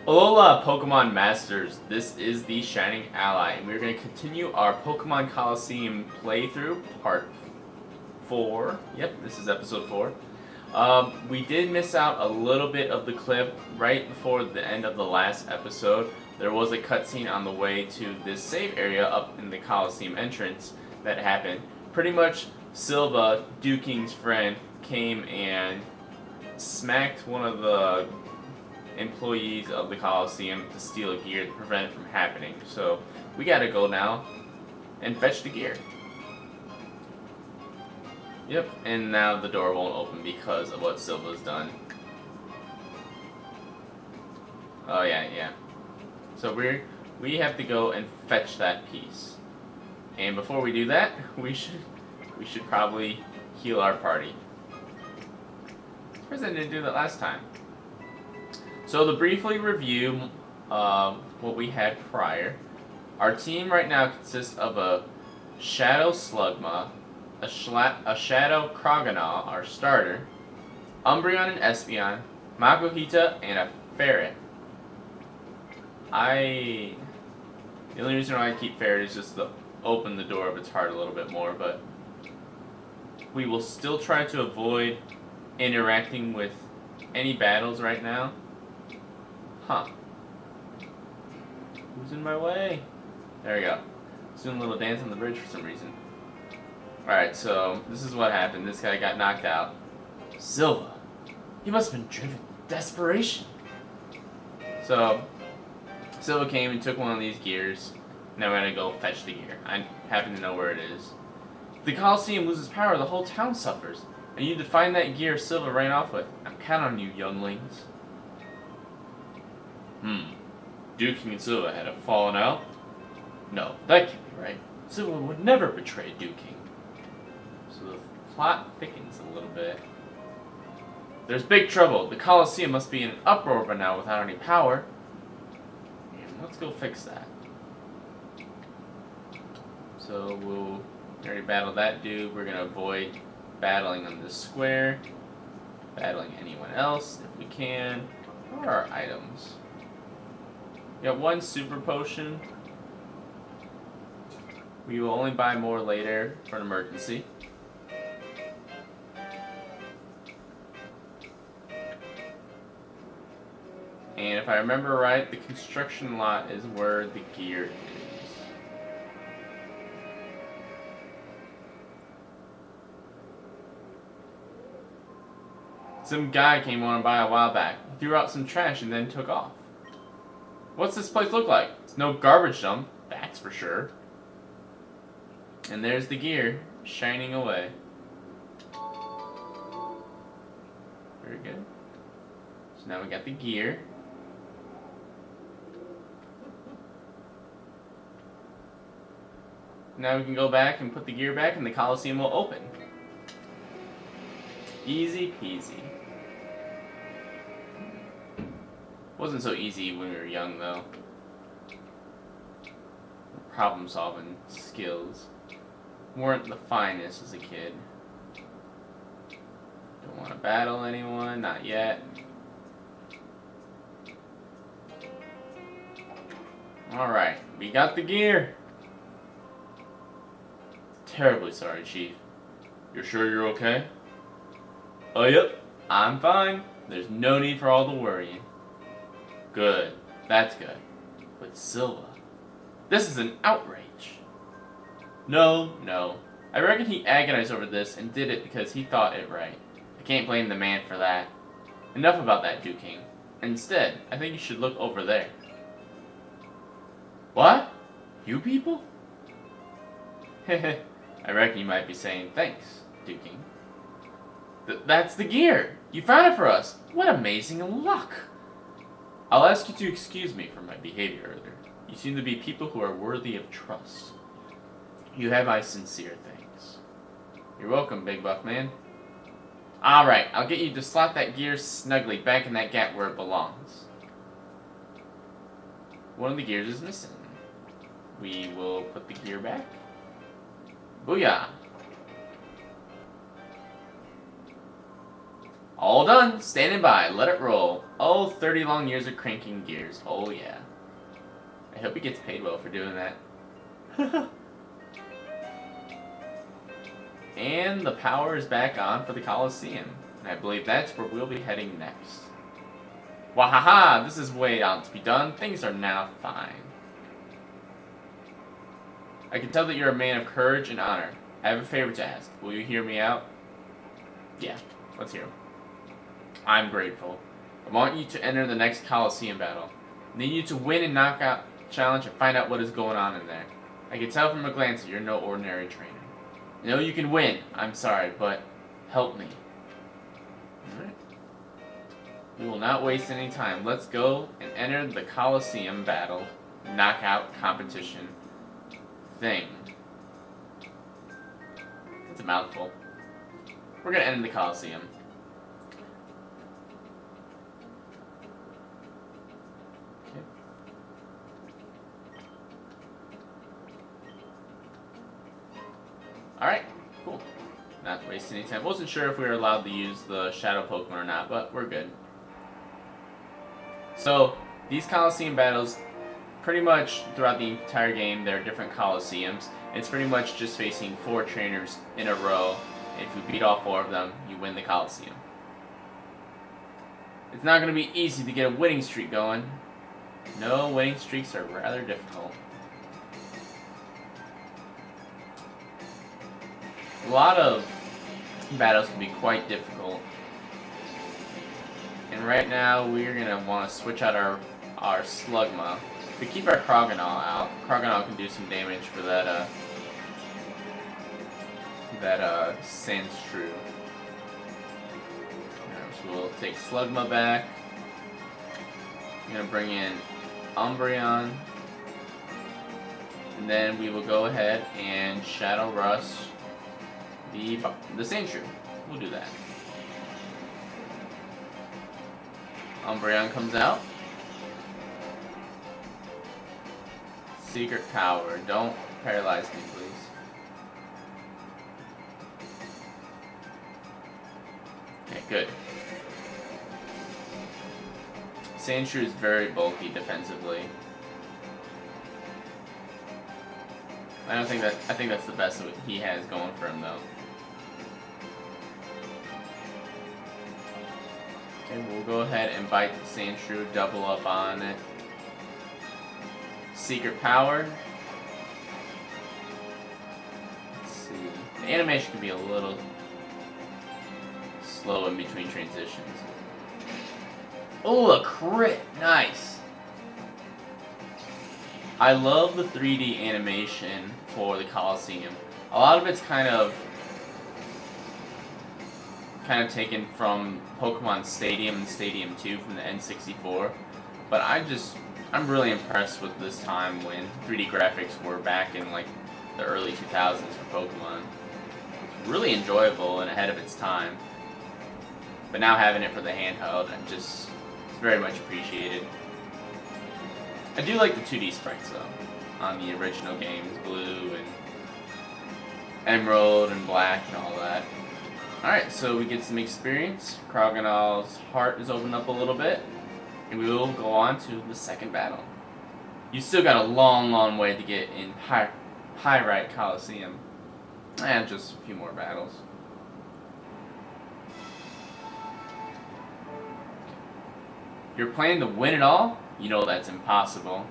Alola Pokemon Masters, this is the Shining Ally, and we're going to continue our Pokemon Colosseum playthrough, part 4. Yep, this is episode 4. We did miss out a little bit of the clip right before the end of the last episode. There was a cutscene on the way to this save area up in the Colosseum entrance that happened. Pretty much, Silva, Duking's friend, came and smacked one of the employees of the Colosseum to steal gear to prevent it from happening. So we gotta go now and fetch the gear. Yep, and now the door won't open because of what Silva's done. Oh yeah. So we have to go and fetch that piece. And before we do that, we should probably heal our party. Surprised I didn't do that last time. So to briefly review what we had prior, our team right now consists of a Shadow Slugma, a Shadow Kroganaw, our starter, Umbreon and Espeon, Makuhita, and a Ferret. The only reason why I keep Ferret is just to open the door of its heart a little bit more, but we will still try to avoid interacting with any battles right now. Huh. Who's in my way? There we go. He's doing a little dance on the bridge for some reason. Alright, so this is what happened. This guy got knocked out. Silva. He must have been driven with desperation. So, Silva came and took one of these gears. Now we're going to go fetch the gear. I happen to know where it is. If the Colosseum loses power, the whole town suffers. And you need to find that gear Silva ran off with. I'm counting on you, younglings. Duking and Silva had a fallen out? No, that can't be right. Silva would never betray Duking. So the plot thickens a little bit. There's big trouble. The Colosseum must be in an uproar by now without any power. And let's go fix that. So we already battled that dude. We're gonna avoid battling on this square. Battling anyone else if we can. Where are our items? We got one super potion. We will only buy more later for an emergency. And if I remember right, the construction lot is where the gear is. Some guy came on by a while back, threw out some trash and then took off. What's this place look like? It's no garbage dump, that's for sure. And there's the gear, shining away. Very good. So now we got the gear. Now we can go back and put the gear back and the Colosseum will open. Easy peasy. Wasn't so easy when we were young, though. Problem-solving skills weren't the finest as a kid. Don't want to battle anyone, not yet. Alright, we got the gear. Terribly sorry, Chief. You're sure you're okay? Oh, yep, I'm fine. There's no need for all the worrying. Good. That's good. But Silva, this is an outrage. No. I reckon he agonized over this and did it because he thought it right. I can't blame the man for that. Enough about that, Duking. Instead, I think you should look over there. What? You people? Heh. I reckon you might be saying thanks, Duking. That's the gear! You found it for us! What amazing luck! I'll ask you to excuse me for my behavior earlier. You seem to be people who are worthy of trust. You have my sincere thanks. You're welcome, big buff man. Alright, I'll get you to slot that gear snugly back in that gap where it belongs. One of the gears is missing. We will put the gear back. Booyah! All done. Standing by. Let it roll. Oh, 30 long years of cranking gears. Oh, yeah. I hope he gets paid well for doing that. And the power is back on for the Colosseum. And I believe that's where we'll be heading next. Wahaha! This is way out to be done. Things are now fine. I can tell that you're a man of courage and honor. I have a favor to ask. Will you hear me out? Yeah, let's hear him. I'm grateful. I want you to enter the next Colosseum battle. I need you to win and knockout challenge and find out what is going on in there. I can tell from a glance that you're no ordinary trainer. I know you can win. I'm sorry, but help me. Alright. We will not waste any time. Let's go and enter the Colosseum battle knockout competition thing. It's a mouthful. We're gonna enter the Colosseum. Okay. Alright, cool. Not wasting any time. Wasn't sure if we were allowed to use the shadow Pokemon or not, but we're good. So, these Colosseum battles, pretty much throughout the entire game, there are different Colosseums. It's pretty much just facing 4 trainers in a row. If you beat all 4 of them, you win the Colosseum. It's not going to be easy to get a winning streak going. No, winning streaks are rather difficult. A lot of battles can be quite difficult. And right now, we're going to want to switch out our Slugma. If we keep our Krogonal out, Krogonal can do some damage for that Sandshrew. So we'll take Slugma back. I'm going to bring in Umbreon. And then we will go ahead and Shadow Rush the Sandshrew. We'll do that. Umbreon comes out. Secret Power. Don't paralyze me, please. Okay, good. Sandshrew is very bulky defensively. I think that's the best he has going for him, though. Okay, we'll go ahead and bite the Sandshrew, double up on it. Secret Power. Let's see. The animation can be a little slow in between transitions. Oh, a crit! Nice! I love the 3D animation for the Colosseum. A lot of it's kind of taken from Pokemon Stadium and Stadium 2 from the N64, but I'm really impressed with this time when 3D graphics were back in like the early 2000s for Pokemon. It's really enjoyable and ahead of its time. But now having it for the handheld, it's very much appreciated. I do like the 2D sprites though, on the original games, Blue and Emerald and Black and all that. Alright, so we get some experience. Krogonal's heart is opened up a little bit. And we will go on to the second battle. You still got a long, long way to get in Pyrite Colosseum. And just a few more battles. You're planning to win it all? You know that's impossible.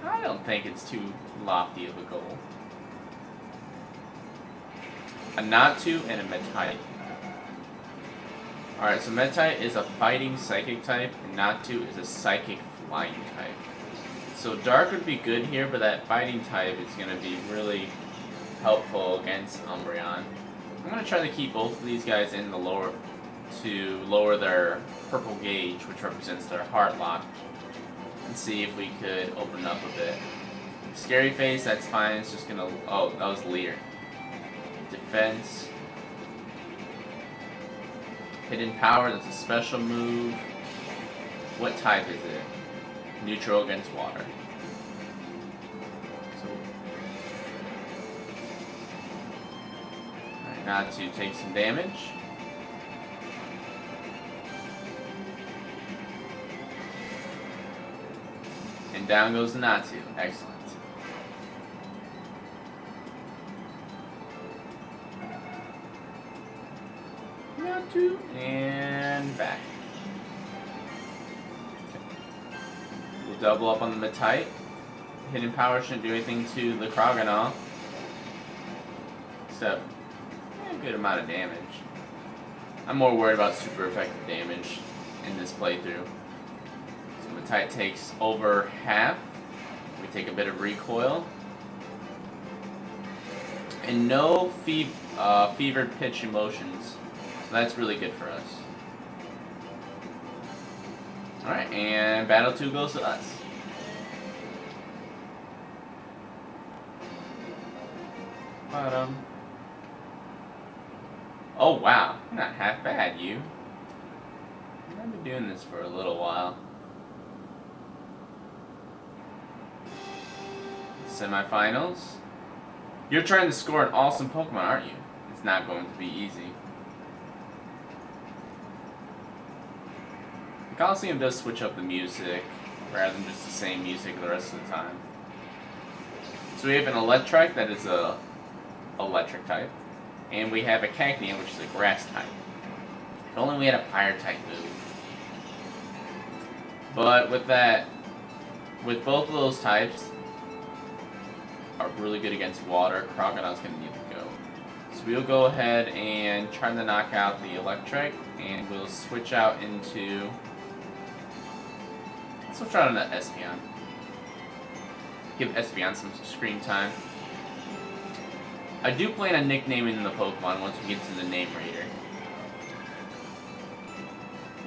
I don't think it's too lofty of a goal. A Natu and a Medtite. Alright, so Medtite is a fighting psychic type, and Natu is a psychic flying type. So Dark would be good here, but that fighting type is going to be really helpful against Umbreon. I'm going to try to keep both of these guys in the lower to lower their purple gauge, which represents their heart lock, and see if we could open up a bit. Scary Face, that's fine. It's just going to... Oh, that was Leer. Defense. Hidden Power, that's a special move. What type is it? Neutral against water. So, not to take some damage. And down goes the Natsu. Excellent. Natsu. And back. Okay. We'll double up on the Matite. Hidden power shouldn't do anything to the Crocodile. Except a good amount of damage. I'm more worried about super effective damage in this playthrough. So Matite takes over half. We take a bit of recoil. And no fevered pitch emotions. So that's really good for us. Alright, and Battle 2 goes to us. Oh wow, you're not half bad, you. I've been doing this for a little while. Semifinals. You're trying to score an awesome Pokemon, aren't you? It's not going to be easy. The Colosseum does switch up the music, rather than just the same music the rest of the time. So we have an Electrike that is a electric type, and we have a Cacnea, which is a grass type. If only we had a fire type move. But with both of those types are really good against water, Crocodile's going to need to go. So we'll go ahead and try to knock out the Electric, and we'll switch out into... Let's switch out into Espeon. Give Espeon some screen time. I do plan on nicknaming the Pokemon once we get to the name reader.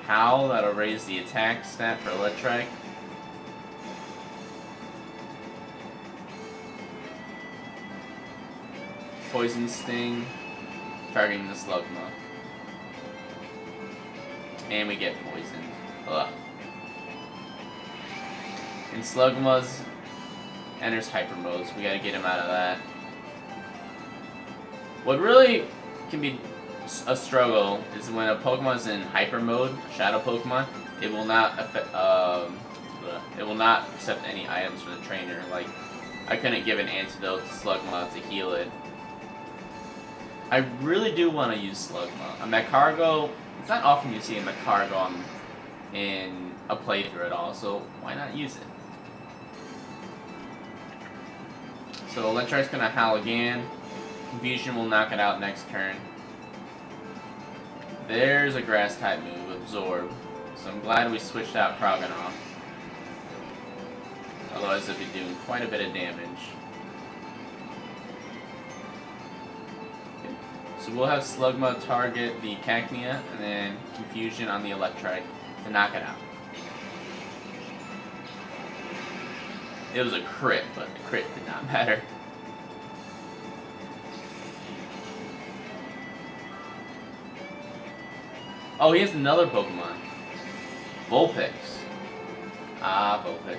Howl, that'll raise the attack stat for Electrike. Poison Sting, targeting the Slugma. And we get poisoned. Ugh. And Slugma's enters Hyper Mode, so we gotta get him out of that. What really can be a struggle is when a Pokemon is in Hyper Mode, Shadow Pokemon, it will not accept any items from the trainer. Like, I couldn't give an antidote to Slugma to heal it. I really do want to use Slugma. A Magcargo, it's not often you see a Magcargo in a playthrough at all, so why not use it? So Electrike's gonna howl again. Confusion will knock it out next turn. There's a grass type move, Absorb. So I'm glad we switched out Crocodile. Otherwise it'd be doing quite a bit of damage. Okay. So we'll have Slugma target the Cacnea, and then Confusion on the Electrike to knock it out. It was a crit, but the crit did not matter. Oh, he has another Pokemon. Vulpix. Ah, Vulpix.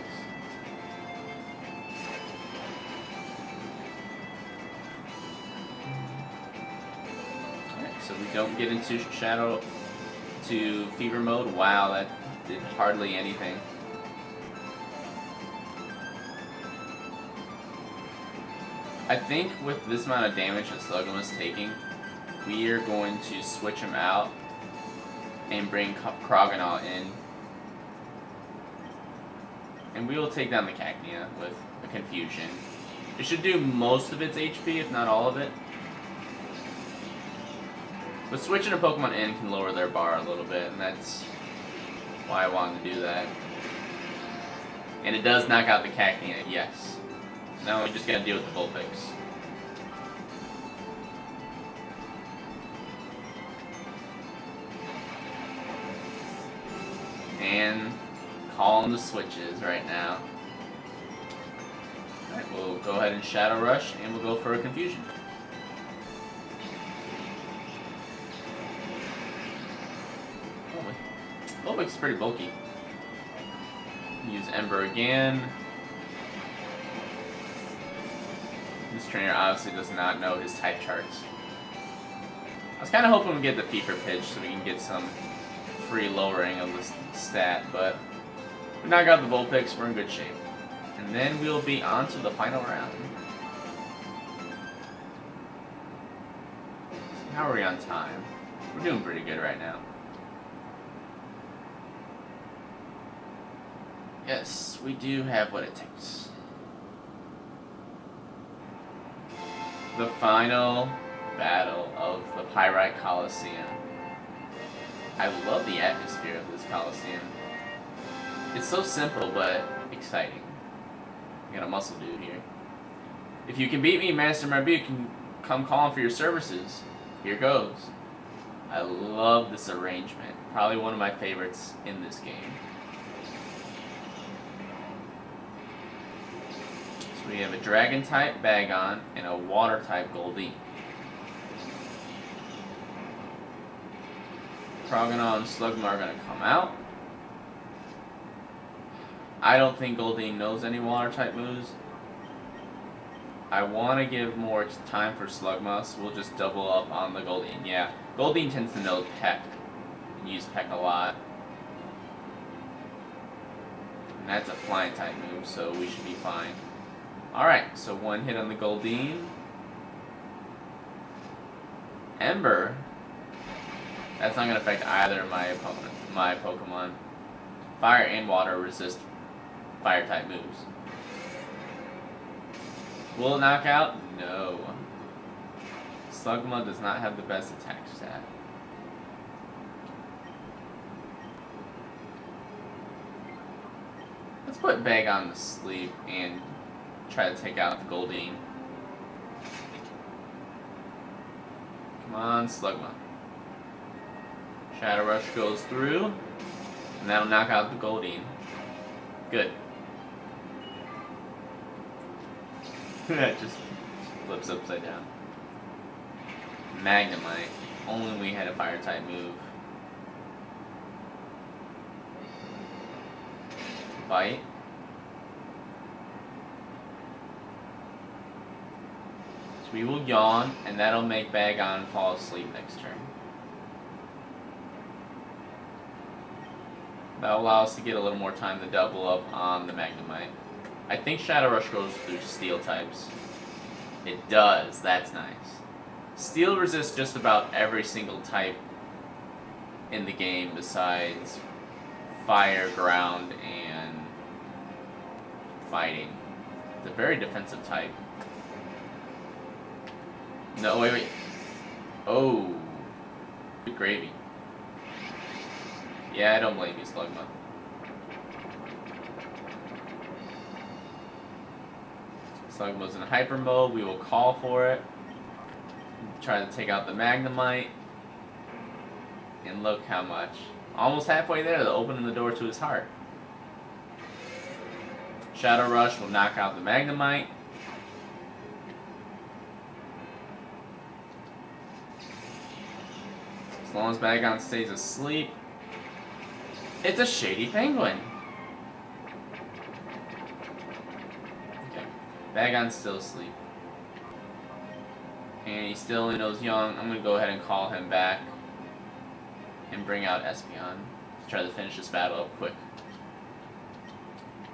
Alright, so we don't get into Shadow to Fever Mode. Wow, that did hardly anything. I think with this amount of damage that Slugma is taking, we are going to switch him out and bring Crocodile in. And we will take down the Cacnea with a Confusion. It should do most of its HP, if not all of it. But switching a Pokemon in can lower their bar a little bit, and that's why I wanted to do that. And it does knock out the Cacnea, yes. Now we just gotta deal with the Vulpix. And calling the switches right now. Alright, we'll go ahead and Shadow Rush, and we'll go for a Confusion. Oh, Vulpix is pretty bulky. Use Ember again. This trainer obviously does not know his type charts. I was kind of hoping we'd get the Fever Pitch so we can get some free lowering of this stat, but if we knock out the Vulpix, we're in good shape. And then we'll be on to the final round. How are we on time? We're doing pretty good right now. Yes, we do have what it takes. The final battle of the Pyrite Colosseum. I love the atmosphere of this Colosseum. It's so simple, but exciting. I got a muscle dude here. If you can beat me, Master Marbu can come calling for your services. Here goes. I love this arrangement. Probably one of my favorites in this game. So we have a dragon type Bagon and a water type Goldeen. Progona and Slugma are going to come out. I don't think Goldeen knows any water type moves. I want to give more time for Slugma, so we'll just double up on the Goldeen. Yeah, Goldeen tends to know Peck and use Peck a lot. And that's a flying type move, so we should be fine. Alright, so one hit on the Goldeen. Ember. That's not going to affect either of my Pokemon. Fire and water resist fire type moves. Will it knock out? No. Slugma does not have the best attack stat. Let's put Bagon to sleep and try to take out the Goldeen. Come on, Slugma. Shadow Rush goes through, and that'll knock out the Goldeen. Good. That just flips upside down. Magnemite. Only we had a fire type move. Bite. So we will yawn, and that'll make Bagon fall asleep next turn. That'll allow us to get a little more time to double up on the Magnemite. I think Shadow Rush goes through Steel types. It does. That's nice. Steel resists just about every single type in the game besides Fire, Ground, and Fighting. It's a very defensive type. No, wait. Oh. Good gravy. Yeah, I don't blame you, Slugma. Slugma's in hyper mode. We will call for it. Try to take out the Magnemite. And look how much. Almost halfway there, opening the door to his heart. Shadow Rush will knock out the Magnemite. As long as Bagon stays asleep. It's a Shady Penguin. Okay. Bagon's still asleep. And he still only knows young. I'm going to go ahead and call him back. And bring out Espeon. To try to finish this battle up quick.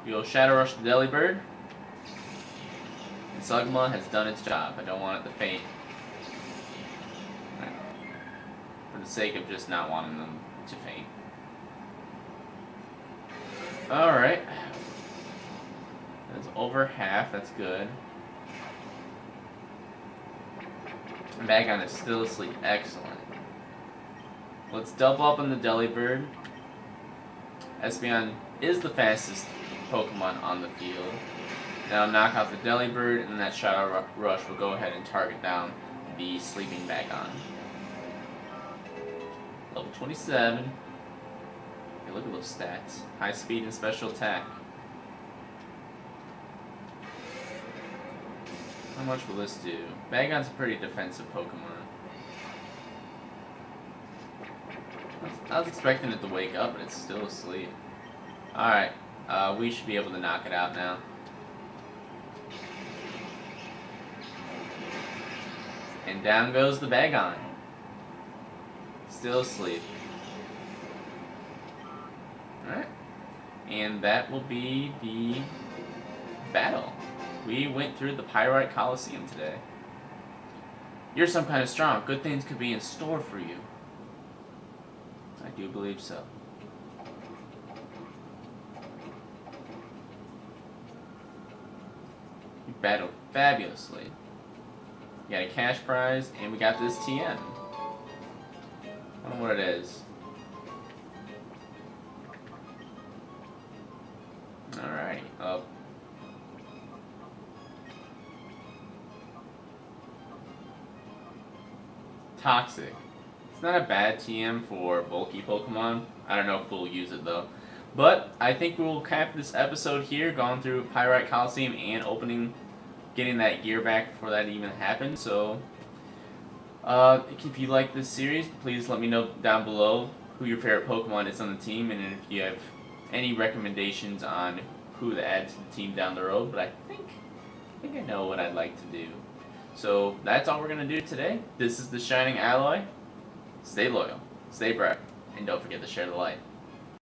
We will Shadow Rush the Delibird. And Slugma has done its job. I don't want it to faint. Right. For the sake of just not wanting them to faint. Alright. That's over half, that's good. Bagon is still asleep, excellent. Let's double up on the Delibird. Espeon is the fastest Pokemon on the field. Now knock out the Delibird, and then that Shadow Rush will go ahead and target down the sleeping Bagon. Level 27. Okay, look at those stats. High speed and special attack. How much will this do? Bagon's a pretty defensive Pokemon. I was expecting it to wake up, but it's still asleep. Alright, we should be able to knock it out now. And down goes the Bagon. Still asleep. Alright. And that will be the battle. We went through the Pyrite Colosseum today. You're some kind of strong. Good things could be in store for you. I do believe so. You battled fabulously. You got a cash prize, and we got this TM. I don't know what it is. Alright, up. Toxic. It's not a bad TM for bulky Pokemon. I don't know if we'll use it though. But I think we'll cap this episode here, going through Pyrite Colosseum and getting that gear back before that even happened. So, if you like this series, please let me know down below who your favorite Pokemon is on the team, and if you have any recommendations on who to add to the team down the road. But I think I know what I'd like to do. So that's all we're going to do today. This is the Shining Alloy. Stay loyal, stay bright, and don't forget to share the light.